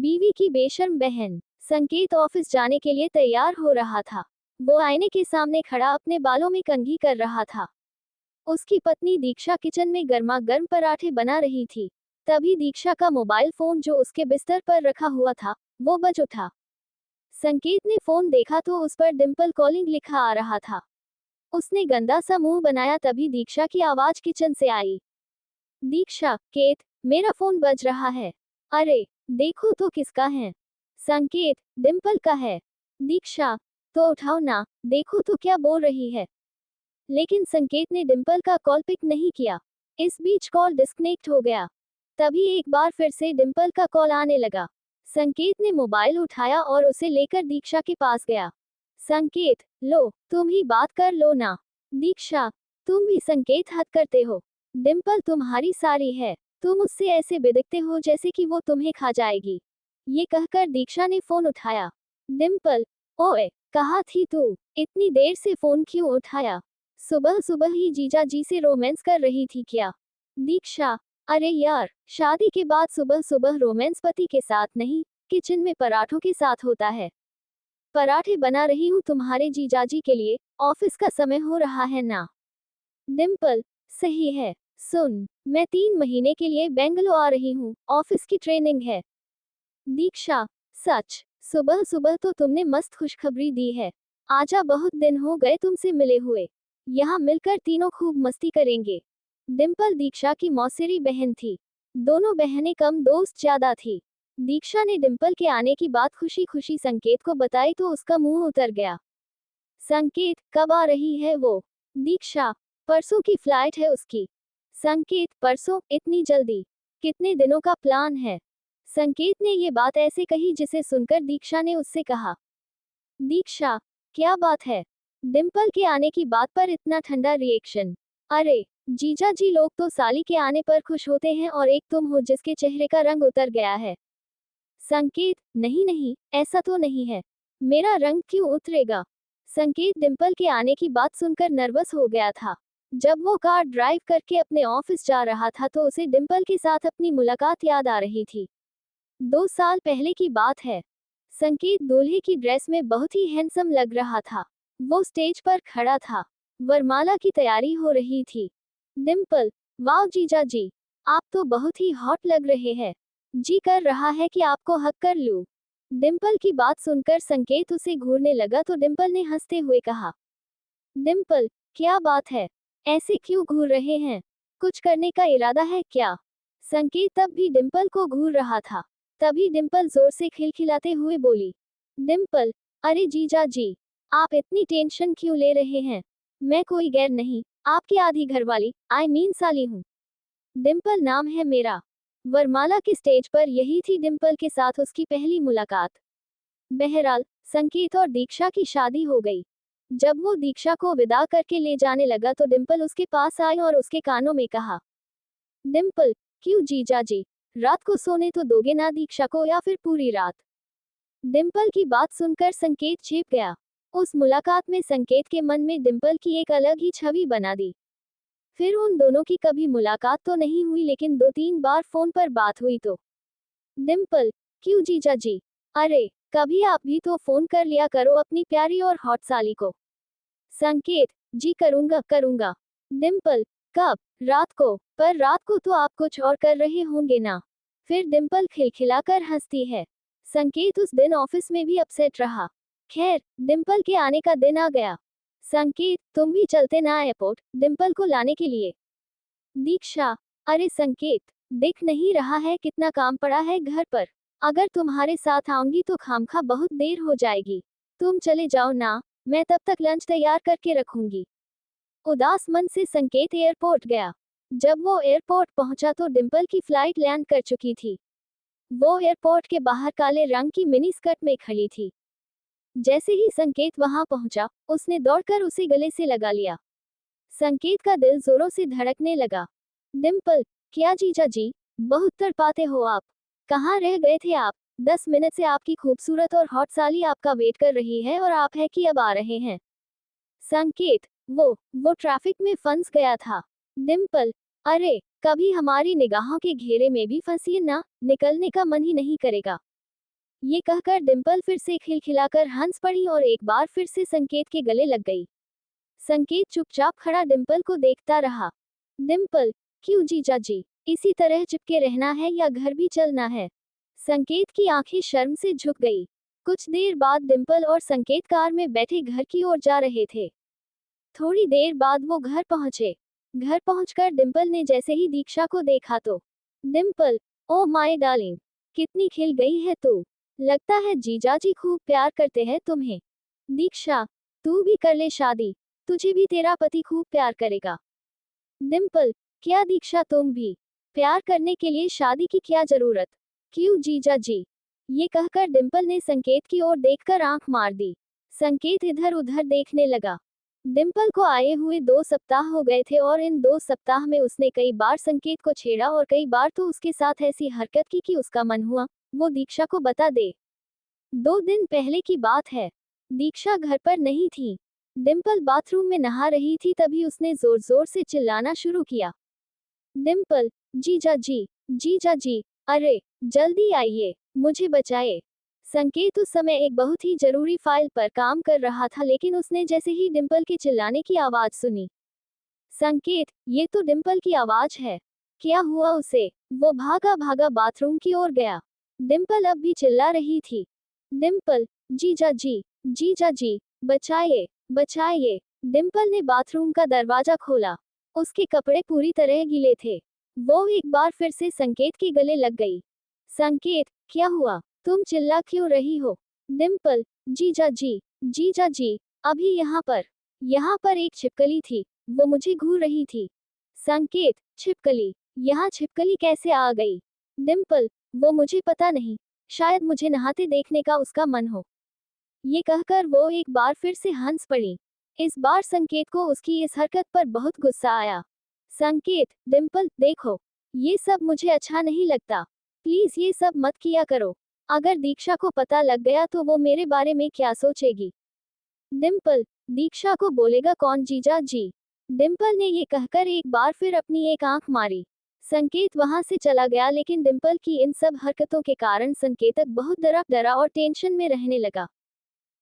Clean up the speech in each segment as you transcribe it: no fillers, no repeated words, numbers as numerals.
बीवी की बेशर्म बहन। संकेत ऑफिस जाने के लिए तैयार हो रहा था। वो आईने के सामने खड़ा अपने बालों में कंघी कर रहा था। उसकी पत्नी दीक्षा किचन में गर्मा गर्म पराठे बना रही थी। तभी दीक्षा का मोबाइल फोन जो उसके बिस्तर पर रखा हुआ था, वो बज उठा। संकेत ने फोन देखा तो उस पर डिम्पल कॉलिंग लिखा आ रहा था। उसने गंदा सा मुंह बनाया, तभी दीक्षा की आवाज किचन से आई। दीक्षा, केत, मेरा फोन बज रहा है। अरे, देखो तो किसका है। संकेत, डिम्पल का है। दीक्षा, तो उठाओ ना, देखो तो क्या बोल रही है। लेकिन संकेत ने डिम्पल का कॉल पिक नहीं किया। इस बीच कॉल डिस्कनेक्ट हो गया। तभी एक बार फिर से डिम्पल का कॉल आने लगा। संकेत ने मोबाइल उठाया और उसे लेकर दीक्षा के पास गया। संकेत, लो, तुम ही बात कर लो ना। दीक्षा, तुम भी संकेत हद करते हो। डिम्पल तुम्हारी सारी है। तुम उससे ऐसे बिदकते हो जैसे कि वो तुम्हें खा जाएगी। ये कहकर दीक्षा ने फोन उठाया। डिम्पल, ओए, कहाँ थी तू? इतनी देर से फोन क्यों उठाया? सुबह सुबह ही जीजा जी से रोमांस कर रही थी क्या? दीक्षा, अरे यार, शादी के बाद सुबह सुबह रोमांस पति के साथ नहीं, किचन में पराठों के साथ होता है। पराठे बना रही हूँ तुम्हारे जीजाजी के लिए, ऑफिस का समय हो रहा है ना। डिम्पल, सही है। सुन, मैं 3 महीने के लिए बेंगलो आ रही हूँ, ऑफिस की ट्रेनिंग है। दीक्षा, सच? सुबह सुबह तो तुमने मस्त खुशखबरी दी है। आजा, बहुत दिन हो गए तुमसे मिले हुए। यहाँ मिलकर तीनों खूब मस्ती करेंगे। डिम्पल दीक्षा की मौसेरी बहन थी। दोनों बहनें कम दोस्त ज्यादा थी। दीक्षा ने डिम्पल के आने की बात खुशी खुशी संकेत को बताई तो उसका मुंह उतर गया। संकेत, कब आ रही है वो? दीक्षा, परसों की फ्लाइट है उसकी। संकेत, परसों, इतनी जल्दी? कितने दिनों का प्लान है? संकेत ने ये बात ऐसे कही जिसे सुनकर दीक्षा ने उससे कहा। दीक्षा, क्या बात है? डिम्पल के आने की बात पर इतना ठंडा रिएक्शन? अरे, जीजा जी लोग तो साली के आने पर खुश होते हैं और एक तुम हो जिसके चेहरे का रंग उतर गया है। संकेत, नहीं नहीं, ऐसा तो नहीं है। मेरा रंग क्यों उतरेगा? संकेत डिम्पल के आने की बात सुनकर नर्वस हो गया था। जब वो कार ड्राइव करके अपने ऑफिस जा रहा था तो उसे डिम्पल के साथ अपनी मुलाकात याद आ रही थी। 2 साल पहले की बात है। संकेत दूल्हे की ड्रेस में बहुत ही हैंडसम लग रहा था। वो स्टेज पर खड़ा था। वरमाला की तैयारी हो रही थी। डिम्पल, वाह जीजा जी, आप तो बहुत ही हॉट लग रहे हैं। जी कर रहा है कि आपको हक कर लूं। डिम्पल की बात सुनकर संकेत उसे घूरने लगा तो डिम्पल ने हंसते हुए कहा। डिम्पल, क्या बात है? ऐसे क्यों घूर रहे हैं? कुछ करने का इरादा है क्या? संकेत तब भी डिम्पल को घूर रहा था। तभी डिम्पल जोर से खिलखिलाते हुए बोली। डिम्पल, अरे जीजा जी, आप इतनी टेंशन क्यों ले रहे हैं? मैं कोई गैर नहीं, आपकी आधी घरवाली, आई मीन साली हूँ। डिम्पल नाम है मेरा। वरमाला की स्टेज पर यही थी डिम्पल के साथ उसकी पहली मुलाकात। बहरहाल, संकेत और दीक्षा की शादी हो गई। जब वो दीक्षा को विदा करके ले जाने लगा तो डिम्पल उसके पास आई और उसके कानों में कहा। डिम्पल, क्यों जीजा जी, रात को सोने तो दोगे ना दीक्षा को या फिर पूरी रात? डिम्पल की बात सुनकर संकेत छिप गया। उस मुलाकात में संकेत के मन में डिम्पल की एक अलग ही छवि बना दी। फिर उन दोनों की कभी मुलाकात तो नहीं हुई लेकिन 2-3 बार फोन पर बात हुई तो। डिम्पल, क्यों जीजा जी? अरे, कभी आप भी तो फोन कर लिया करो अपनी प्यारी और हॉट साली को। संकेत, जी करूंगा करूंगा। डिम्पल, कब? रात को? पर रात को तो आप कुछ और कर रहे होंगे ना। फिर डिम्पल खिलखिलाकर हंसती है। संकेत उस दिन ऑफिस में भी अपसेट रहा। खैर, डिम्पल के आने का दिन आ गया। संकेत, तुम भी चलते ना एयरपोर्ट, डिम्पल को लाने के लिए। दीक्षा, अरे संकेत, दिख नहीं रहा है कितना काम पड़ा है घर पर। अगर तुम्हारे साथ आऊंगी तो खामखा बहुत देर हो जाएगी। तुम चले जाओ ना, मैं तब तक लंच तैयार करके रखूंगी। उदास मन से संकेत एयरपोर्ट गया। जब वो एयरपोर्ट पहुंचा तो डिम्पल की फ्लाइट लैंड कर चुकी थी। वो एयरपोर्ट के बाहर काले रंग की मिनी स्कर्ट में खड़ी थी। जैसे ही संकेत वहां पहुंचा, उसने दौड़कर उसे गले से लगा लिया। संकेत का दिल जोरों से धड़कने लगा। डिम्पल, क्या जीजा जी, बहुत तड़पाते हो आप। कहाँ रह गए थे आप? 10 मिनट से आपकी खूबसूरत और हॉट साली आपका वेट कर रही है और आप है कि अब आ रहे हैं। संकेत, वो ट्रैफिक में फंस गया था। डिम्पल, अरे, कभी हमारी निगाहों के घेरे में भी फंसिए ना, निकलने का मन ही नहीं करेगा। ये कहकर डिम्पल फिर से खिलखिलाकर हंस पड़ी और एक बार फिर से संकेत के गले लग गई। संकेत चुपचाप खड़ा डिम्पल को देखता रहा। डिम्पल, क्यों जीजा जी, इसी तरह चिपके रहना है या घर भी चलना है? संकेत की आंखें शर्म से झुक गई। कुछ देर बाद डिम्पल और संकेत कार में बैठे घर की ओर जा रहे थे। थोड़ी देर बाद वो घर पहुंचे। घर पहुंचकर डिम्पल ने जैसे ही दीक्षा को देखा तो, डिम्पल, ओ माय डार्लिंग, कितनी खिल गई है तू। लगता है जीजाजी खूब प्यार करते हैं तुम्हें। दीक्षा, तू भी कर ले शादी, तुझे भी तेरा पति खूब प्यार करेगा। डिम्पल, क्या दीक्षा तुम भी? प्यार करने के लिए शादी की क्या जरूरत? क्यों जीजा जी? ये कहकर डिम्पल ने संकेत की ओर देखकर आंख मार दी। संकेत इधर उधर देखने लगा। डिम्पल को आए हुए 2 सप्ताह हो गए थे और इन 2 सप्ताह में उसने कई बार संकेत को छेड़ा और कई बार तो उसके साथ ऐसी हरकत की कि उसका मन हुआ वो दीक्षा को बता दे। 2 दिन पहले की बात है। दीक्षा घर पर नहीं थी। डिम्पल बाथरूम में नहा रही थी तभी उसने जोर जोर से चिल्लाना शुरू किया। डिम्पल, जीजा जी, जीजा जी, अरे, जल्दी आइए, मुझे बचाए। संकेत उस समय एक बहुत ही जरूरी फाइल पर काम कर रहा था लेकिन उसने जैसे ही डिम्पल के चिल्लाने की आवाज सुनी। संकेत, ये तो डिम्पल की आवाज है। क्या हुआ उसे? वो भागा भागा बाथरूम की ओर गया। डिम्पल अब भी चिल्ला रही थी। डिम्पल, जीजा जी, जीजा जी, बचाइए, बचाइए। डिम्पल ने बाथरूम का दरवाजा खोला। उसके कपड़े पूरी तरह गीले थे। वो एक बार फिर से संकेत के गले लग गई। संकेत, क्या हुआ? तुम चिल्ला क्यों रही हो? डिम्पल, जीजा जी, जीजा जी, अभी यहाँ पर एक छिपकली थी, वो मुझे घूर रही थी। संकेत, छिपकली? यहाँ छिपकली कैसे आ गई? डिम्पल, वो मुझे पता नहीं, शायद मुझे नहाते देखने का उसका मन हो। ये कहकर वो एक बार फिर से हंस पड़ी। इस बार संकेत को उसकी इस हरकत पर बहुत गुस्सा आया। संकेत, डिम्पल, देखो, ये सब मुझे अच्छा नहीं लगता। प्लीज ये सब मत किया करो। अगर दीक्षा को पता लग गया तो वो मेरे बारे में क्या सोचेगी? डिम्पल, दीक्षा को बोलेगा कौन जीजा जी? डिम्पल ने ये कहकर एक बार फिर अपनी एक आंख मारी। संकेत वहां से चला गया लेकिन डिम्पल की इन सब हरकतों के कारण संकेतक बहुत डरा और टेंशन में रहने लगा।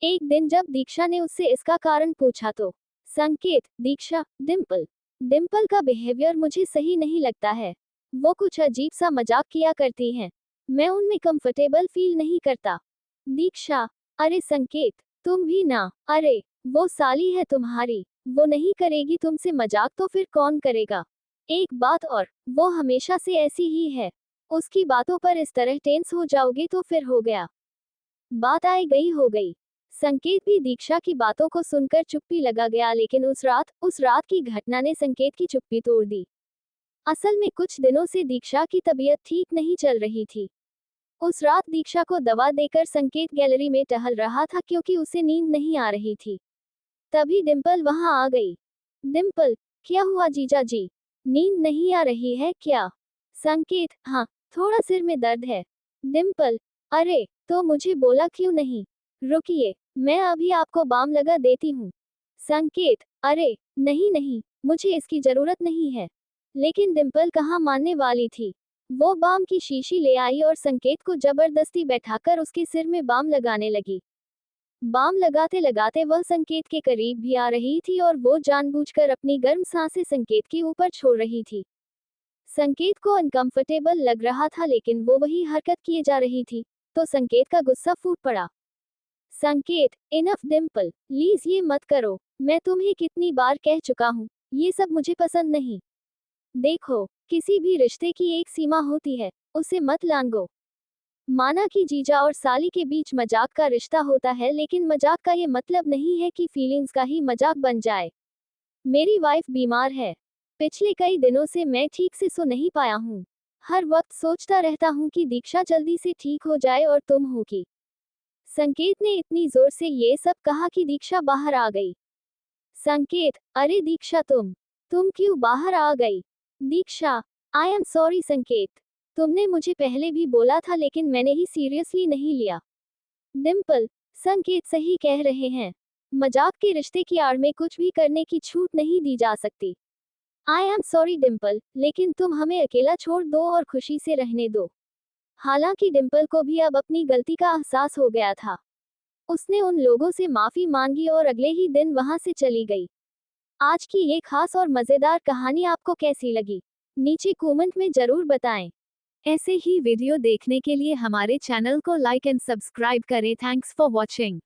एक दिन जब दीक्षा ने उससे इसका कारण पूछा तो, संकेत, दीक्षा, डिम्पल, डिम्पल का बिहेवियर मुझे सही नहीं लगता है। वो कुछ अजीब सा मजाक किया करती हैं। मैं उनमें कंफर्टेबल फील नहीं करता। दीक्षा, अरे संकेत, तुम भी ना, अरे, वो साली है तुम्हारी, वो नहीं करेगी तुमसे मजाक तो फिर कौन करेगा? एक बात और, वो हमेशा से ऐसी ही है। उसकी बातों पर इस तरह टेंस हो जाओगे तो फिर हो गया। बात आए गई हो गई। संकेत भी दीक्षा की बातों को सुनकर चुप्पी लगा गया लेकिन उस रात की घटना ने संकेत की चुप्पी तोड़ दी। असल में कुछ दिनों से दीक्षा की तबीयत ठीक नहीं चल रही थी। उस रात दीक्षा को दवा देकर संकेत गैलरी में टहल रहा था क्योंकि उसे नींद नहीं आ रही थी। तभी डिम्पल वहां आ गई। डिम्पल, क्या हुआ जीजा जी? नींद नहीं आ रही है क्या? संकेत, हाँ, थोड़ा सिर में दर्द है। डिम्पल, अरे, तो मुझे बोला क्यों नहीं? रुकिए, मैं अभी आपको बाम लगा देती हूँ। संकेत, अरे, नहीं नहीं, मुझे इसकी जरूरत नहीं है। लेकिन डिम्पल कहाँ मानने वाली थी। वो बाम की शीशी ले आई और संकेत को जबरदस्ती बैठाकर उसके सिर में बाम लगाने लगी। बाम लगाते लगाते वह संकेत के करीब भी आ रही थी और वो जानबूझकर अपनी गर्म सांसें संकेत के ऊपर छोड़ रही थी। संकेत को अनकंफर्टेबल लग रहा था लेकिन वो वही हरकत किए जा रही थी, तो संकेत का गुस्सा फूट पड़ा। संकेत, इनफ डिम्पल, प्लीज ये मत करो। मैं तुम्हें कितनी बार कह चुका हूँ, ये सब मुझे पसंद नहीं। देखो, किसी भी रिश्ते की एक सीमा होती है, उसे मत लांघो। माना कि जीजा और साली के बीच मजाक का रिश्ता होता है लेकिन मजाक का ये मतलब नहीं है कि फीलिंग्स का ही मजाक बन जाए। मेरी वाइफ बीमार है। पिछले कई दिनों से मैं ठीक से सो नहीं पाया हूँ। हर वक्त सोचता रहता हूँ कि दीक्षा जल्दी से ठीक हो जाए और तुम हो कि। संकेत ने इतनी जोर से ये सब कहा कि दीक्षा बाहर आ गई। संकेत, अरे दीक्षा तुम क्यों बाहर आ गई? दीक्षा, आई एम सॉरी संकेत, तुमने मुझे पहले भी बोला था लेकिन मैंने ही सीरियसली नहीं लिया। डिम्पल, संकेत सही कह रहे हैं। मजाक के रिश्ते की आड़ में कुछ भी करने की छूट नहीं दी जा सकती। आई एम सॉरी डिम्पल, लेकिन तुम हमें अकेला छोड़ दो और खुशी से रहने दो। हालांकि डिम्पल को भी अब अपनी गलती का एहसास हो गया था। उसने उन लोगों से माफी मांगी और अगले ही दिन वहां से चली गई। आज की ये खास और मजेदार कहानी आपको कैसी लगी? नीचे कमेंट में जरूर बताएं। ऐसे ही वीडियो देखने के लिए हमारे चैनल को लाइक एंड सब्सक्राइब करें। Thanks for watching.